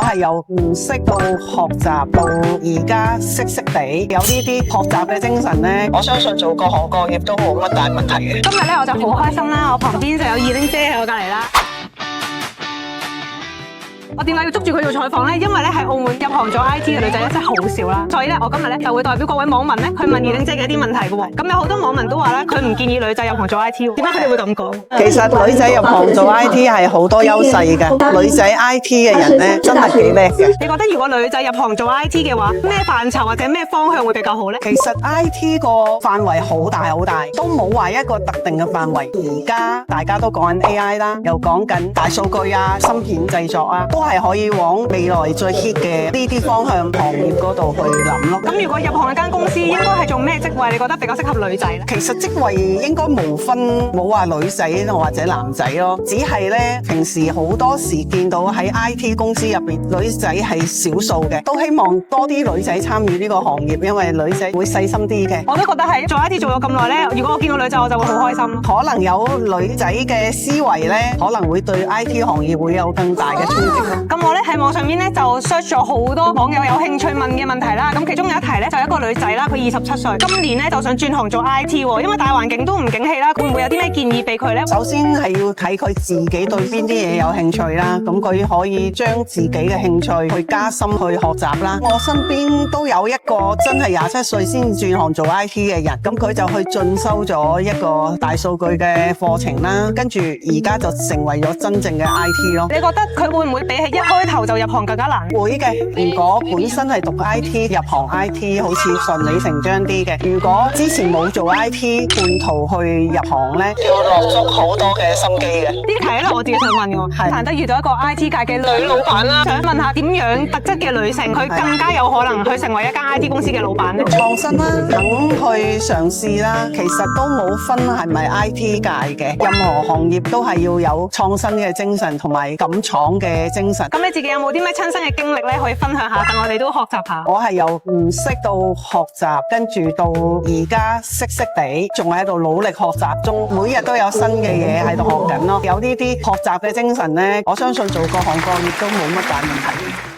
係由唔識到學習到而家識地，有呢啲學習嘅精神咧，我相信做各行各業都冇乜大問題嘅。今日咧我就好開心啦，我旁邊就有二玲姐喺我隔離啦。我點解要捉住佢做採訪呢？因為咧喺澳門入行做 IT 嘅女仔咧真係好少啦，所以咧我今日咧就會代表各位網民咧去問二玲姐嘅一啲問題嘅喎。咁有好多網民都話咧，佢唔建議女仔入行做 IT 喎。點解佢哋會咁講？其實女仔入行做 IT 係好多優勢嘅，女仔 IT 嘅人咧真係幾叻嘅。你覺得如果女仔入行做 IT 嘅話，咩範疇或者咩方向會比較好呢？其實 IT 個範圍好大好大，都冇話一個特定嘅範圍。而家大家都講緊 AI 啦，又講緊大數據啊、芯片製作啊，都係可以往未來最 hit 嘅呢啲方向行業嗰度去諗咯。咁如果入行一間公司應該係做咩職位？你覺得比較適合女仔呢？其實職位應該無分，冇話女仔或者男仔咯，只係咧平時好多時見到喺 IT 公司入邊女仔係少數嘅，都希望多啲女仔參與呢個行業，因為女仔會細心啲嘅。我都覺得係做 IT 做咗咁耐咧，如果我見到女仔我就會好開心。可能有女仔嘅思維咧，可能會對 IT 行業會有更大嘅衝擊咯。咁我咧喺網上面咧就 search 咗好多網友有興趣問嘅問題啦。咁其中有一題咧就係一個女仔啦，佢27歲，今年咧就想轉行做 IT 喎，因為大環境都唔景氣啦，會唔會有啲咩建議俾佢咧？首先係要睇佢自己對邊啲嘢有興趣啦，咁佢可以將自己嘅興趣去加深去學習啦。我身邊都有一個真係27歲先轉行做 IT 嘅人，咁佢就去進修咗一個大數據嘅課程啦，跟住而家就成為咗真正嘅 IT 咯。你覺得佢會唔會比起一開頭就入行更加難？會嘅，如果本身係讀 IT 入行 IT 好似順理成章啲嘅。如果之前冇做 IT 半途去入行咧，要落足好多嘅心機嘅。呢題咧我自己想問嘅，係難得遇到一個 IT 界嘅女老闆啦，想問下點樣特質嘅女性佢更加有可能去成為一間 IT 公司嘅老闆咧？創新啦，肯去嘗試啦，其實都冇分係咪 IT 界嘅，任何行業都係要有創新嘅精神同埋敢闖嘅精神。咁你自己有冇啲咩親身嘅經歷咧可以分享下，等我哋都學習下？我係由唔識到學習，跟住到而家識地，仲喺度努力學習中，每日都有新嘅嘢喺度學緊咯。有呢啲學習嘅精神咧，我相信做各行各業都冇乜大問題。